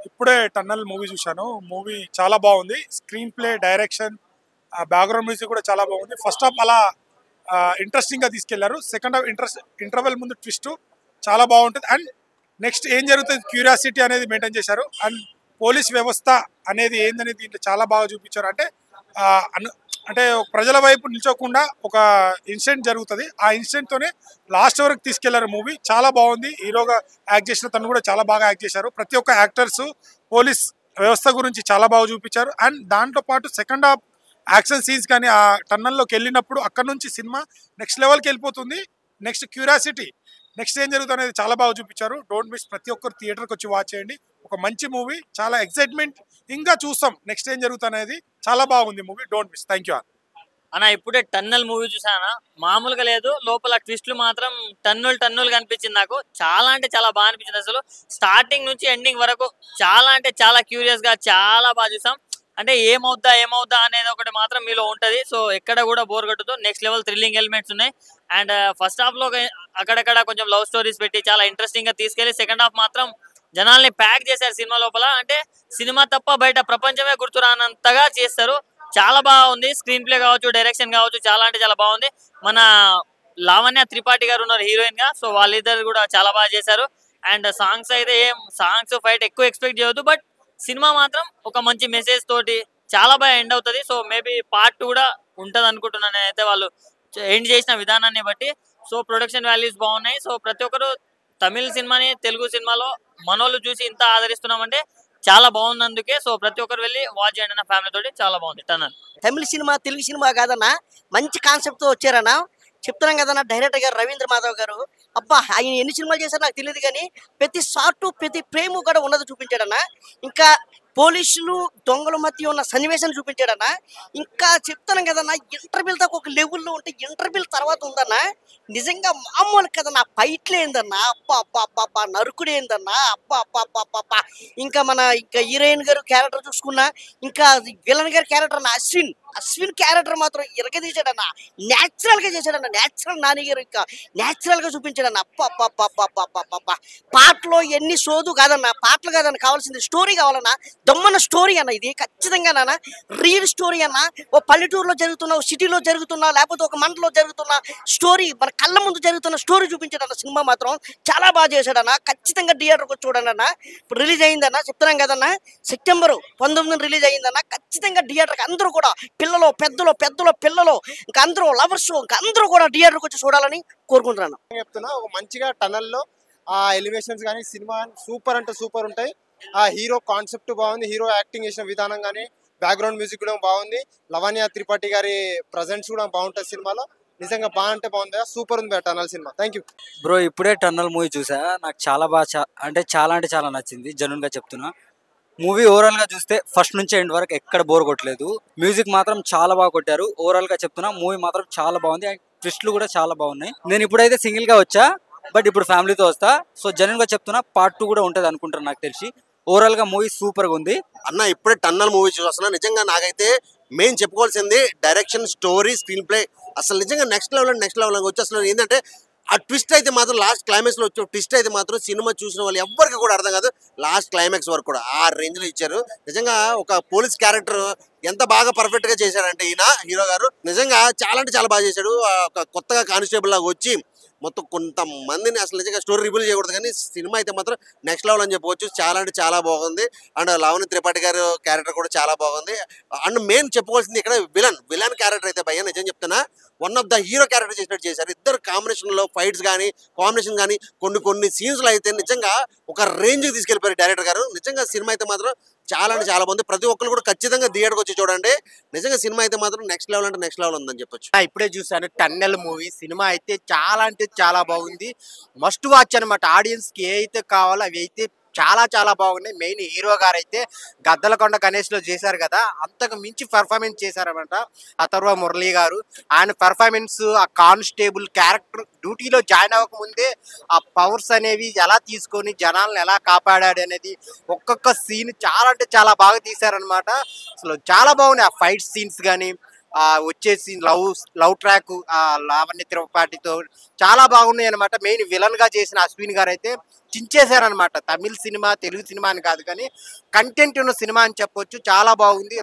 ఇప్పుడే tunnel movie చూశాను. Movie చాలా బాగుంది. Screen play, direction, background music కూడా చాలా బాగుంది. ఫస్ట్ హాఫ్ అలా ఇంట్రెస్టింగ్ గా తీసుకెళ్లారు. సెకండ్ హాఫ్ ఇంటర్వెల్ ముందు ట్విస్ట్ చాలా బాగుంటుంది. అండ్ నెక్స్ట్ ఏం జరుగుతుంది క్యూరియాసిటీ అనేది మెయింటైన్ చేశారు. అండ్ పోలీస్ వ్యవస్థ అనేది ఏందనేది దీంట్లో చాలా బాగా చూపించారు. అంటే ప్రజల వైపు నిల్చోకుండా ఒక ఇన్సిడెంట్ జరుగుతుంది. ఆ ఇన్సిడెంట్ తోనే లాస్ట్ వరకు తీసుకెళ్లారు. మూవీ చాలా బాగుంది. హీరోగా యాక్ట్ చేసిన తను కూడా చాలా బాగా యాక్ట్ చేశారు. ప్రతి ఒక్క యాక్టర్స్ పోలీస్ వ్యవస్థ గురించి చాలా బాగా చూపించారు. అండ్ దాంతో పాటు సెకండ్ హాఫ్ యాక్షన్ సీన్స్ కానీ ఆ టన్నల్లోకి వెళ్ళినప్పుడు అక్కడ నుంచి సినిమా నెక్స్ట్ లెవెల్కి వెళ్ళిపోతుంది. నెక్స్ట్ క్యూరియాసిటీ, నెక్స్ట్ ఏం జరుగుతుంది అనేది చాలా బాగా చూపించారు. Don't miss. ప్రతి ఒక్కరు థియేటర్కి వచ్చి వాచ్ చేయండి. ఒక మంచి మూవీ, చాలా ఎక్సైట్మెంట్. ఇంకా చూస్తాం నెక్స్ట్ ఏం జరుగుతుంది అనేది. చాలా బాగుంది movie. Don't miss. Thank you అన్న. ఇప్పుడే టన్నల్ మూవీ చూసానా, మామూలుగా లేదు. లోపల ట్విస్ట్లు మాత్రం టన్నులు కనిపించింది నాకు. చాలా అంటే చాలా బాగా అనిపించింది. అసలు స్టార్టింగ్ నుంచి ఎండింగ్ వరకు చాలా అంటే చాలా క్యూరియస్ గా చాలా బాగా చూసాం. అంటే ఏమవుద్దా అనేది ఒకటి మాత్రం మీలో ఉంటది. సో ఎక్కడ కూడా బోర్ కొట్టదు. నెక్స్ట్ లెవెల్ థ్రిల్లింగ్ ఎలిమెంట్స్ ఉన్నాయి. అండ్ ఫస్ట్ హాఫ్ లో అక్కడక్కడ కొంచెం లవ్ స్టోరీస్ పెట్టి చాలా ఇంట్రెస్టింగ్ గా తీసుకెళ్లి సెకండ్ హాఫ్ మాత్రం జనాల్ని ప్యాక్ చేశారు సినిమా లోపల. అంటే సినిమా తప్ప బయట ప్రపంచమే గుర్తురానంతగా చేస్తారు. చాలా బాగుంది. స్క్రీన్ ప్లే కావచ్చు, డైరెక్షన్ కావచ్చు, చాలా అంటే చాలా బాగుంది. మన లావణ్య త్రిపాఠి గారు ఉన్నారు హీరోయిన్ గా. సో వాళ్ళిద్దరు కూడా చాలా బాగా చేశారు. అండ్ సాంగ్స్ అయితే సాంగ్స్ ఫైట్ ఎక్కువ ఎక్స్పెక్ట్ చేయొద్దు. బట్ సినిమా మాత్రం ఒక మంచి మెసేజ్ తోటి చాలా బాగా ఎండ్ అవుతుంది. సో మేబీ పార్ట్ 2 కూడా ఉంటది అనుకుంటున్నాను అయితే వాళ్ళు ఎండ్ చేసిన విధానాన్ని బట్టి. సో ప్రొడక్షన్ వాల్యూస్ బాగున్నాయి. సో ప్రతి ఒక్కరు తమిళ సినిమాని తెలుగు సినిమాలో మనోళ్ళు చూసి ఇంత ఆదరిస్తున్నామంటే చాలా బాగుంది. సో ప్రతి ఒక్కరు వెళ్ళి వాచ్ చేయండి అన్న ఫ్యామిలీ తోటి. చాలా బాగుంది టన్నల్. తమిళ సినిమా తెలుగు సినిమా కాదన్నా, మంచి కాన్సెప్ట్ తో వచ్చారన్నా. చెప్తున్నాం కదన్నా, డైరెక్టర్ గారు రవీంద్ర మాధవ్ గారు. అబ్బా, ఆయన ఎన్ని సినిమాలు చేశారో నాకు తెలియదు కానీ ప్రతి షార్ట్ ప్రతి ప్రేమ కూడా ఉన్నది చూపించాడన్నా. ఇంకా పోలీసులు దొంగల మధ్య ఉన్న సన్నివేశాన్ని చూపించాడన్నా. ఇంకా చెప్తున్నాం కదన్నా, ఇంటర్వ్యూల్ దాకా ఒక లెవెల్లో ఉంటే ఇంటర్వ్యూల్ తర్వాత ఉందన్నా. నిజంగా మామూలు కదన్నా, ఫైట్లు ఏందన్నా, అబ్బా అబ్బా అబ్బా, నరుకుడు ఏందన్నా, అబ్బా అబ్బా అబ్బా అబ్బా. ఇంకా హీరోయిన్ గారు క్యారెక్టర్ చూసుకున్నా, ఇంకా విలన్ గారి క్యారెక్టర్ అన్న అశ్విన్ క్యారెక్టర్ మాత్రం ఇరగదీశాడన్న. న్యాచురల్ గా చేశాడన్న. న్యాచురల్ నాని గారు ఇంకా న్యాచురల్ గా చూపించాడన్న. అప్ప పాటలో ఎన్ని సోదు కాదన్న, పాటలు కాదన్న, కావాల్సింది స్టోరీ కావాలన్నా. దమ్మన్న స్టోరీ అన్న ఇది ఖచ్చితంగా నాన్న. రియల్ స్టోరీ అన్న. ఓ పల్లెటూరులో జరుగుతున్న, ఓ సిటీలో జరుగుతున్నా, లేకపోతే ఒక మండలో జరుగుతున్న స్టోరీ, మన కళ్ళ ముందు జరుగుతున్న స్టోరీ చూపించాడన్న. సినిమా మాత్రం చాలా బాగా చేశాడన్న. ఖచ్చితంగా థియేటర్కి వచ్చి చూడండి అన్న. ఇప్పుడు రిలీజ్ అయిందన్న, చెప్తున్నాం కదన్న, సెప్టెంబర్ 19 రిలీజ్ అయిందన్న. ఖచ్చితంగా థియేటర్కి అందరూ కూడా, పిల్లలు పిల్లలు, ఇంకా అందరూ లవర్స్, ఇంకా అందరూ కూడా థియేటర్కి వచ్చి చూడాలని కోరుకుంటున్నాను. చెప్తున్నా, ఒక మంచిగా టనల్లో ఆ ఎలివేషన్స్ కానీ సినిమా సూపర్ అంటే సూపర్ ఉంటాయి. ఆ హీరో కాన్సెప్ట్ బాగుంది, హీరో యాక్టింగ్ చేసిన విధానం కానీ, బ్యాక్గ్రౌండ్ మ్యూజిక్ కూడా బాగుంది. లవణ్య త్రిపాఠి గారి ప్రజెంట్స్ కూడా బాగుంటుంది సినిమాలో. నిజంగా బాగుంటే బాగుంది, సూపర్ ఉంది tunnel cinema. Thank you bro. ఇప్పుడే టన్నల్ మూవీ చూసా, నాకు చాలా బాగా అంటే చాలా నచ్చింది. జెన్యూన్ గా చెప్తున్నా. మూవీ ఓవరాల్ గా చూస్తే ఫస్ట్ నుంచి ఎండ్ వరకు ఎక్కడ బోర్ కొట్టలేదు. మ్యూజిక్ మాత్రం చాలా బాగా కొట్టారు. ఓవరాల్ గా చెప్తున్నా, మూవీ మాత్రం చాలా బాగుంది. అండ్ ట్విస్ట్లు కూడా చాలా బాగున్నాయి. నేను ఇప్పుడైతే సింగిల్ గా వచ్చా, బట్ ఇప్పుడు ఫ్యామిలీతో వస్తా. సో జెన్యూన్ గా చెప్తున్నా, పార్ట్ 2 కూడా ఉంటది అనుకుంటాను నాకు తెలిసి. ఓవరాల్ గా మూవీ సూపర్ గా ఉంది అన్న. ఇప్పుడే టన్నల్ మూవీ చూస్తున్నా. నిజంగా నాకైతే మెయిన్ చెప్పుకోవాల్సింది డైరెక్షన్, స్టోరీ, స్క్రీన్ ప్లే అసలు నిజంగా నెక్స్ట్ లెవెల్ వచ్చి అసలు ఏంటంటే ఆ ట్విస్ట్ అయితే మాత్రం లాస్ట్ క్లైమాక్స్ లో వచ్చే ట్విస్ట్ అయితే మాత్రం సినిమా చూసిన వాళ్ళు ఎవరికి కూడా అర్థం కాదు. లాస్ట్ క్లైమాక్స్ వరకు కూడా ఆ రేంజ్ లో ఇచ్చారు. నిజంగా ఒక పోలీస్ క్యారెక్టర్ ఎంత బాగా పర్ఫెక్ట్ గా చేశాడంటే ఈయన హీరో గారు నిజంగా చాలా అంటే చాలా బాగా చేశాడు. ఒక కొత్తగా కానిస్టేబుల్ లాగా వచ్చి మొత్తం కొంతమందిని అసలు నిజంగా స్టోరీ రివీల్ చేయకూడదు కానీ సినిమా అయితే మాత్రం నెక్స్ట్ లెవెల్ అని చెప్పవచ్చు. చాలా అంటే చాలా బాగుంది. అండ్ లావణ్య త్రిపాఠి గారు క్యారెక్టర్ కూడా చాలా బాగుంది. అండ్ మెయిన్ చెప్పుకోవాల్సింది ఇక్కడ విలన్ క్యారెక్టర్ అయితే భయ్య నిజం చెప్తున్నా, one of the hero character చేసినట్టు చేశారు. ఇద్దరు కాంబినేషన్ లో ఫైట్స్ కానీ, కాంబినేషన్ కానీ, కొన్ని సీన్స్ లో అయితే నిజంగా ఒక రేంజ్ తీసుకెళ్లిపోయారు డైరెక్టర్ గారు. నిజంగా సినిమా అయితే మాత్రం చాలా అంటే చాలా బాగుంది. ప్రతి ఒక్కరు కూడా ఖచ్చితంగా థియేటర్కి వచ్చి చూడండి. నిజంగా సినిమా అయితే మాత్రం నెక్స్ట్ లెవెల్ అంటే నెక్స్ట్ లెవెల్ ఉందని చెప్పొచ్చు. ఇప్పుడే చూసాను టన్నెల్ మూవీ. సినిమా అయితే చాలా అంటే చాలా బాగుంది. మస్ట్ వాచ్ అనమాట. ఆడియన్స్ కి ఏ అయితే కావాలో అవి అయితే చాలా బాగున్నాయి. మెయిన్ హీరో గారు అయితే గద్దలకొండ గణేష్ లో చేశారు కదా, అంతకు మించి పర్ఫార్మెన్స్ చేశారనమాట అథర్వ మురళి గారు. ఆయన పర్ఫార్మెన్స్, ఆ కానిస్టేబుల్ క్యారెక్టర్ డ్యూటీలో జాయిన్ అవ్వక ముందే ఆ పవర్స్ అనేవి ఎలా తీసుకొని జనాలను ఎలా కాపాడాడు అనేది ఒక్కొక్క సీన్ చాలా అంటే చాలా బాగా తీశారనమాట. అసలు చాలా బాగున్నాయి. ఆ ఫైట్ సీన్స్ కానీ, వచ్చేసి లవ్ ట్రాక్ లావణ్య త్రిపాఠితో చాలా బాగున్నాయి అనమాట. మెయిన్ విలన్ గా చేసిన అశ్విన్ గారు అయితే చించేశారనమాట. తమిళ సినిమా తెలుగు సినిమా అని కాదు కానీ కంటెంట్ ఉన్న సినిమా అని చెప్పొచ్చు. చాలా బాగుంది.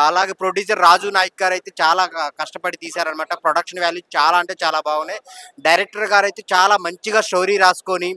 అలాగే ప్రొడ్యూసర్ రాజు నాయక్ గారు అయితే చాలా కష్టపడి తీశారనమాట. ప్రొడక్షన్ వాల్యూ చాలా అంటే చాలా బాగున్నాయి. డైరెక్టర్ గారు అయితే చాలా మంచిగా స్టోరీ రాసుకొని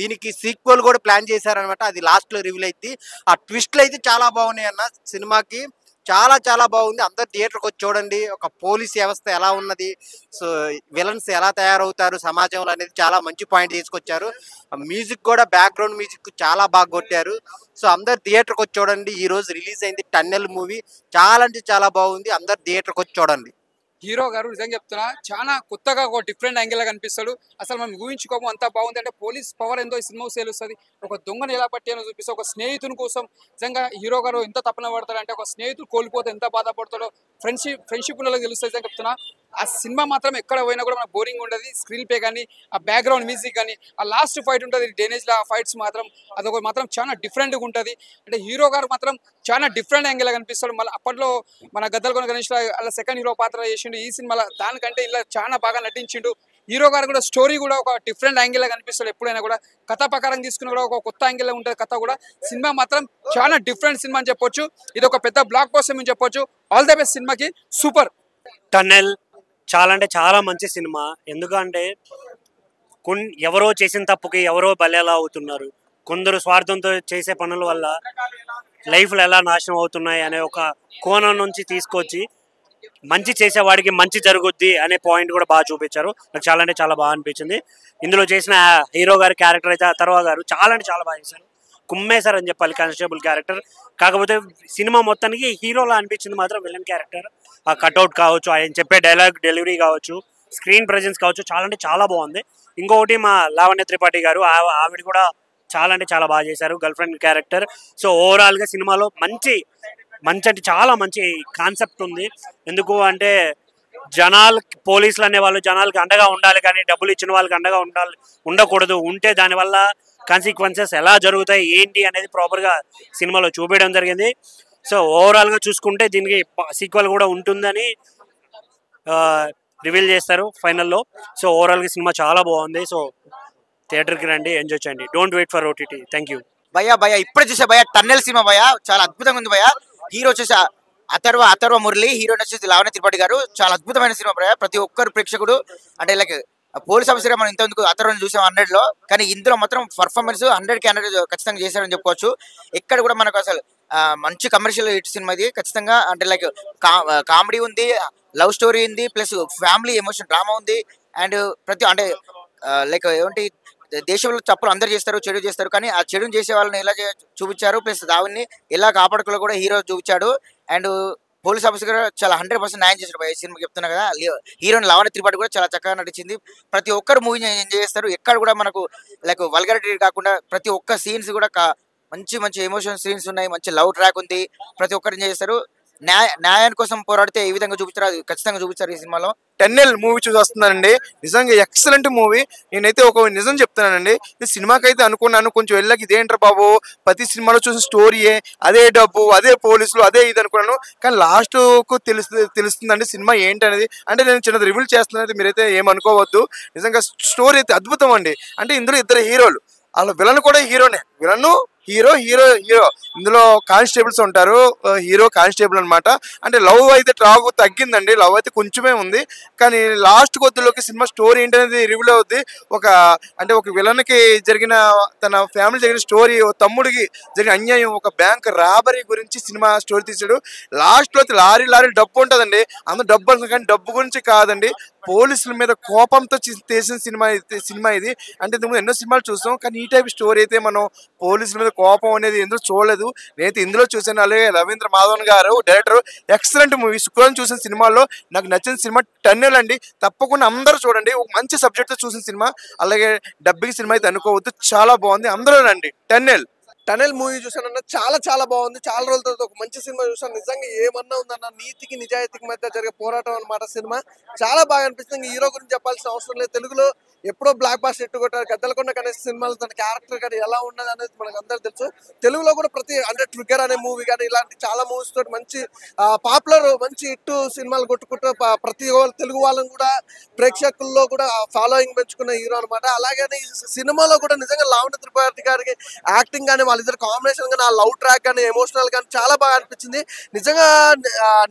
దీనికి సీక్వెల్ కూడా ప్లాన్ చేశారనమాట. అది లాస్ట్ లో రివీల్ అయితే ఆ ట్విస్ట్లు అయితే చాలా బాగున్నాయి అన్న. సినిమాకి చాలా చాలా బాగుంది. అందరు థియేటర్కి వచ్చి చూడండి. ఒక పోలీస్ వ్యవస్థ ఎలా ఉన్నది, సో విలన్స్ ఎలా తయారవుతారు సమాజంలో అనేది చాలా మంచి పాయింట్ తీసుకొచ్చారు. మ్యూజిక్ కూడా బ్యాక్గ్రౌండ్ మ్యూజిక్ చాలా బాగా కొట్టారు. సో అందరు థియేటర్కి వచ్చి చూడండి. ఈ రోజు రిలీజ్ అయింది టన్నెల్ మూవీ. చాలా అంటే చాలా బాగుంది. అందరు థియేటర్కి వచ్చి చూడండి. హీరో గారు నిజంగా చెప్తున్నా చాలా కొత్తగా ఒక డిఫరెంట్ యాంగిల్ గా కనిపిస్తాడు. అసలు మనం ఊహించుకోము అంత బాగుంది. అంటే పోలీస్ పవర్ ఎంతో ఈ సినిమా సేలుస్తుంది. ఒక దొంగను ఎలా పట్టానో చూపిస్తే ఒక స్నేహితుని కోసం నిజంగా హీరో గారు ఎంత తపన పడతాడు అంటే ఒక స్నేహితుడు కోల్పోతే ఎంత బాధపడతాడో ఫ్రెండ్షిప్ తెలుస్తుంది నిజంగా చెప్తున్నా. ఆ సినిమా మాత్రం ఎక్కడ పోయినా కూడా మనకు బోరింగ్ ఉండదు. స్క్రీన్ ప్లే కానీ ఆ బ్యాక్గ్రౌండ్ మ్యూజిక్ కానీ ఆ లాస్ట్ ఫైట్ ఉంటుంది డ్రైనేజ్ లా ఫైట్స్ మాత్రం అదొక మాత్రం చాలా డిఫరెంట్గా ఉంటుంది. అంటే హీరో గారు మాత్రం చాలా డిఫరెంట్ యాంగిల్ కనిపిస్తాడు. మళ్ళీ అప్పట్లో మన గద్దలకొండ గణేష్ అలా సెకండ్ హీరో పాత్ర చేసిండు. ఈ సినిమాలో దానికంటే ఇలా చాలా బాగా నటించిండు. హీరో గారు కూడా స్టోరీ కూడా ఒక డిఫరెంట్ యాంగిల్ కనిపిస్తాడు. ఎప్పుడైనా కూడా కథ ప్రకారం తీసుకుని కూడా ఒక కొత్త యాంగిల్ ఉంటుంది కథ కూడా. సినిమా మాత్రం చాలా డిఫరెంట్ సినిమా అని చెప్పొచ్చు. ఇది ఒక పెద్ద బ్లాక్ బస్టర్ అని చెప్పొచ్చు. ఆల్ ద బెస్ట్ సినిమాకి. సూపర్. టన్నెల్ చాలా అంటే చాలా మంచి సినిమా. ఎందుకంటే ఎవరో చేసిన తప్పుకి ఎవరో బలెలా అవుతున్నారు, కొందరు స్వార్థంతో చేసే పనుల వల్ల లైఫ్లు ఎలా నాశనం అవుతున్నాయి అనే ఒక కోణం నుంచి తీసుకొచ్చి మంచి చేసేవాడికి మంచి జరుగుద్ది అనే పాయింట్ కూడా బాగా చూపించారు. నాకు చాలా అంటే చాలా బాగా అనిపించింది. ఇందులో చేసిన హీరో గారి క్యారెక్టర్ అయితే అథర్వ గారు చాలా అంటే చాలా బాగా చేశారు. కుమ్మేశారు అని చెప్పాలి కానిస్టేబుల్ క్యారెక్టర్. కాకపోతే సినిమా మొత్తానికి హీరోలా అనిపించింది మాత్రం విలన్ క్యారెక్టర్. ఆ కట్అవుట్ కావచ్చు, ఆయన చెప్పే డైలాగ్ డెలివరీ కావచ్చు, స్క్రీన్ ప్రెజెన్స్ కావచ్చు, చాలా అంటే చాలా బాగుంది. ఇంకొకటి మా లావణ్య త్రిపాఠి గారు, ఆవిడ కూడా చాలా అంటే చాలా బాగా చేశారు గర్ల్ ఫ్రెండ్ క్యారెక్టర్. సో ఓవరాల్గా సినిమాలో మంచి అంటే చాలా మంచి కాన్సెప్ట్ ఉంది. ఎందుకు అంటే పోలీసులు అనే వాళ్ళు జనాలకి అండగా ఉండాలి, కానీ డబ్బులు ఇచ్చిన వాళ్ళకి అండగా ఉండకూడదు. ఉంటే దానివల్ల కాన్సిక్వెన్సెస్ ఎలా జరుగుతాయి ఏంటి అనేది ప్రాపర్గా సినిమాలో చూపించడం జరిగింది. సో ఓవరాల్గా చూసుకుంటే దీనికి సీక్వెల్ కూడా ఉంటుందని రివీల్ చేస్తారు ఫైనల్లో. సో ఓవరాల్గా సినిమా చాలా బాగుంది. సో థియేటర్కి రండి, ఎంజాయ్ చేయండి. Don't wait for OTT. Thank you. భయ్యా ఇప్పుడే చూసా భయ్యా టన్నెల్ సినిమా భయ్యా, చాలా అద్భుతంగా ఉంది భయ్యా. హీరో వచ్చేసి అథర్వ మురళి, హీరోయిన్ వచ్చేసి లావణ్య త్రిపాఠి గారు. చాలా అద్భుతమైన సినిమా భయ్యా. ప్రతి ఒక్కరు ప్రేక్షకుడు అంటే లైక్ పోలీస్ ఆఫీసర్ మనం ఇంతకు అథర్వని చూసాం 100లో, కానీ ఇందులో మాత్రం పర్ఫార్మెన్స్ 100కి 100 ఖచ్చితంగా చేశారని చెప్పుకోవచ్చు. ఎక్కడ కూడా మనకు అసలు మంచి కమర్షియల్ హిట్ సినిమా ఇది ఖచ్చితంగా. అంటే లైక్ కామెడీ ఉంది, లవ్ స్టోరీ ఉంది, ప్లస్ ఫ్యామిలీ ఎమోషన్ డ్రామా ఉంది. అండ్ అంటే లైక్ ఏంటి, దేశంలో తప్పులు అందరు చేస్తారు, చెడు చేస్తారు, కానీ ఆ చెడుని చేసే వాళ్ళని ఎలా చూపించారు, ప్లస్ దాన్ని ఎలా కాపాడుకోలో కూడా హీరో చూపించాడు. అండ్ పోలీస్ ఆఫీసర్ చాలా 100% న్యాయం చేశాడు ఈ సినిమా చెప్తున్నా కదా. హీరోయిన్ లావణ్య త్రిపాఠి కూడా చాలా చక్కగా నటించింది. ప్రతి ఒక్కరు మూవీని ఎంజాయ్ చేస్తారు. ఎక్కడ కూడా మనకు లైక్ వల్గరిటీ కాకుండా ప్రతి ఒక్క సీన్స్ కూడా మంచి ఎమోషనల్ సీన్స్ ఉన్నాయి, మంచి లవ్ ట్రాక్ ఉంది. ప్రతి ఒక్కరు ఎంజాయ్ చేస్తారు. న్యాయం కోసం పోరాడితే ఏ విధంగా చూపిస్తారో అది ఖచ్చితంగా చూపిస్తారు ఈ సినిమాలో. టన్నెల్ మూవీ చూసి వస్తున్నానండి. నిజంగా ఎక్సలెంట్ మూవీ. నేనైతే ఒక నిజం చెప్తున్నానండి, ఈ సినిమాకి అయితే అనుకున్నాను కొంచెం వెళ్ళకి ఇదేంటారు బాబు, ప్రతి సినిమాలో చూసిన స్టోరీయే, అదే డబ్బు, అదే పోలీసులు, అదే ఇది అనుకున్నాను. కానీ లాస్ట్కు తెలుస్తుందండి సినిమా ఏంటనేది. అంటే నేను చిన్నది రివీల్ చేస్తున్నది, మీరైతే ఏమనుకోవద్దు. నిజంగా స్టోరీ అయితే అద్భుతం అండి. అంటే ఇందులో ఇద్దరు హీరోలు, వాళ్ళ విలన్ కూడా హీరోనే. విలన్ హీరో ఇందులో కానిస్టేబుల్స్ ఉంటారు. హీరో కానిస్టేబుల్ అనమాట. అంటే లవ్ అయితే తగ్గిందండి, లవ్ అయితే కొంచెమే ఉంది. కానీ లాస్ట్ కొద్దిలోకి సినిమా స్టోరీ ఏంటనేది రివీల్ అవుద్ది. ఒక విలన్కి జరిగిన, తన ఫ్యామిలీ జరిగిన స్టోరీ, తమ్ముడికి జరిగిన అన్యాయం, ఒక బ్యాంక్ రాబరీ గురించి సినిమా స్టోరీ తీసాడు. లాస్ట్లో లారీ డబ్బు ఉంటుందండి. అందరూ డబ్బు అనుకుంటారు, కానీ డబ్బు గురించి కాదండి, పోలీసుల మీద కోపంతో తీసిన సినిమా ఇది. అంటే ఇంతకుముందు ఎన్నో సినిమాలు చూస్తాం, కానీ ఈ టైప్ స్టోరీ అయితే మనం పోలీసుల మీద కోపం అనేది ఎందుకు చూడలేదు. నేనైతే ఇందులో చూసాను. అలాగే రవీంద్ర మాధవన్ గారు డైరెక్టర్, ఎక్సలెంట్ మూవీ. శుక్రవారం చూసిన సినిమాల్లో నాకు నచ్చిన సినిమా టన్నెల్ అండి. తప్పకుండా అందరూ చూడండి. ఒక మంచి సబ్జెక్ట్తో చూసిన సినిమా. అలాగే డబ్బింగ్ సినిమా అయితే అనుకోవద్దు, చాలా బాగుంది. అందరూ రండి. టనెల్ మూవీ చూసానన్న, చాలా చాలా బాగుంది. చాలా రోజుల తర్వాత ఒక మంచి సినిమా చూసాను. నిజంగా ఏమన్నా ఉందన్న, నీతికి నిజాయితీకి మధ్య జరిగే పోరాటం అన్నమాట సినిమా. చాలా బాగా అనిపిస్తుంది. హీరో గురించి చెప్పాల్సిన అవసరం లేదు. తెలుగులో ఎప్పుడో బ్లాక్ బాస్టర్ ఎట్టు కొట్టారు. గద్దలకొండ గణేష్ సినిమాలో తన క్యారెక్టర్ కానీ ఎలా ఉన్నది అనేది మనకు అందరూ తెలుసు. తెలుగులో కూడా అంటే ట్రిగ్గర్ అనే మూవీ కానీ ఇలాంటి చాలా మూవీస్ తోటి మంచి పాపులర్ మంచి హిట్ సినిమాలు కొట్టుకుంటూ ప్రతి తెలుగు వాళ్ళని కూడా ప్రేక్షకుల్లో కూడా ఫాలోయింగ్ పెంచుకున్న హీరో అనమాట. అలాగే ఈ సినిమాలో కూడా నిజంగా లావణ్య త్రిపాఠి గారికి యాక్టింగ్ కానీ వాళ్ళిద్దరు కాంబినేషన్ కానీ ఆ లవ్ ట్రాక్ కానీ ఎమోషనల్ కానీ చాలా బాగా అనిపించింది. నిజంగా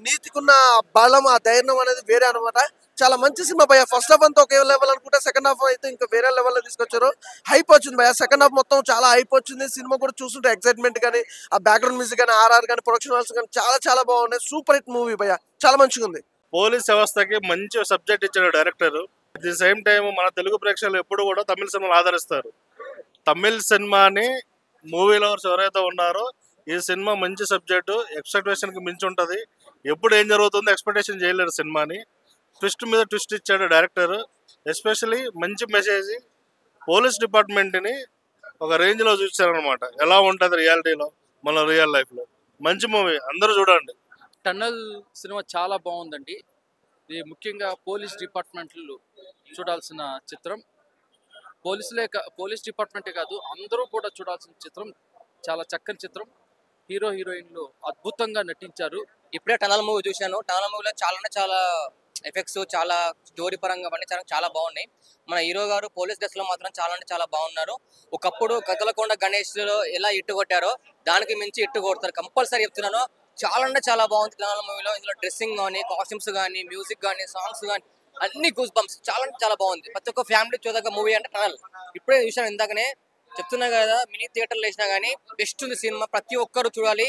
నీతికున్న బలం ఆ ధైర్యం అనేది వేరే అనమాట. చాలా మంచి సినిమా భయ. ఫస్ట్ హాఫ్ అంతా ఒకే లెవెల్ అనుకుంటే సెకండ్ హాఫ్ అయితే ఇంకా వేరే లెవెల్లో తీసుకొచ్చారు. హైప్ వచ్చింది భయ. సెకండ్ హాఫ్ మొత్తం చాలా హైప్ వచ్చింది. సినిమా కూడా చూస్తుంటే ఎక్సైట్మెంట్ కానీ ఆ బ్యాక్గ్రౌండ్ మ్యూజిక్ కానీ ఆర్ఆర్ కానీ ప్రొడక్షన్ వాల్స్ కానీ చాలా చాలా బాగున్నాయి. సూపర్ హిట్ మూవీ భయ. చాలా మంచిగా ఉంది. పోలీస్ వ్యవస్థకి మంచి సబ్జెక్ట్ ఇచ్చాడు director. At the same time మన తెలుగు ప్రేక్షకులు ఎప్పుడు కూడా తమిళ సినిమాలు ఆదరిస్తారు. తమిళ్ సినిమాని మూవీ లవర్స్ ఎవరైతే ఉన్నారో ఈ సినిమా మంచి సబ్జెక్టు, ఎక్స్పెక్టేషన్కి మించి ఉంటుంది. ఎప్పుడు ఏం జరుగుతుందో ఎక్స్పెక్టేషన్ చేయలేరు. సినిమాని ట్విస్ట్ మీద ట్విస్ట్ ఇచ్చాడు డైరెక్టర్. ఎస్పెషలీ మంచి మెసేజ్ పోలీస్ డిపార్ట్మెంట్ని ఒక రేంజ్లో చూపించారనమాట. ఎలా ఉంటుంది రియాలిటీలో మన రియల్ లైఫ్లో. మంచి మూవీ, అందరూ చూడండి. టన్నల్ సినిమా చాలా బాగుందండి. ఇది ముఖ్యంగా పోలీస్ డిపార్ట్మెంట్లు చూడాల్సిన చిత్రం. పోలీస్ డిపార్ట్మెంటే కాదు, అందరూ కూడా చూడాల్సిన చిత్రం. చాలా చక్కని చిత్రం. హీరో హీరోయిన్లు అద్భుతంగా నటించారు. ఇప్పుడే టనల్ మూవీ చూశాను. టనల్ మూవీలో చాలా ఎఫెక్ట్స్, చాలా స్టోరీ పరంగా అవన్నీ చాలా బాగున్నాయి. మన హీరో గారు పోలీస్ డ్రెస్ లో మాత్రం చాలా బాగున్నారు. ఒకప్పుడు గద్దలకొండ గణేష్ లో ఎలా ఇట్టు కొట్టారో దానికి మించి ఇట్టు కొడతారు కంపల్సరీ చెప్తున్నాను. చాలా బాగుంది టనల్ మూవీలో. ఇందులో డ్రెస్సింగ్ కానీ, కాస్ట్యూమ్స్ కానీ, మ్యూజిక్ కానీ, సాంగ్స్ కానీ అన్ని గూస్ బంప్స్. చాలా బాగుంది. ప్రతి ఒక్క ఫ్యామిలీ చూడదగ్గ మూవీ అంటే టనల్. ఇప్పుడే చూసాను, ఇందాకనే చెప్తున్నా కదా, మినీ థియేటర్లో వేసినా కానీ బెస్ట్ ఉంది సినిమా. ప్రతి ఒక్కరు చూడాలి.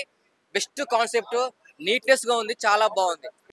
బెస్ట్ కాన్సెప్ట్, నీట్నెస్ గా ఉంది, చాలా బాగుంది.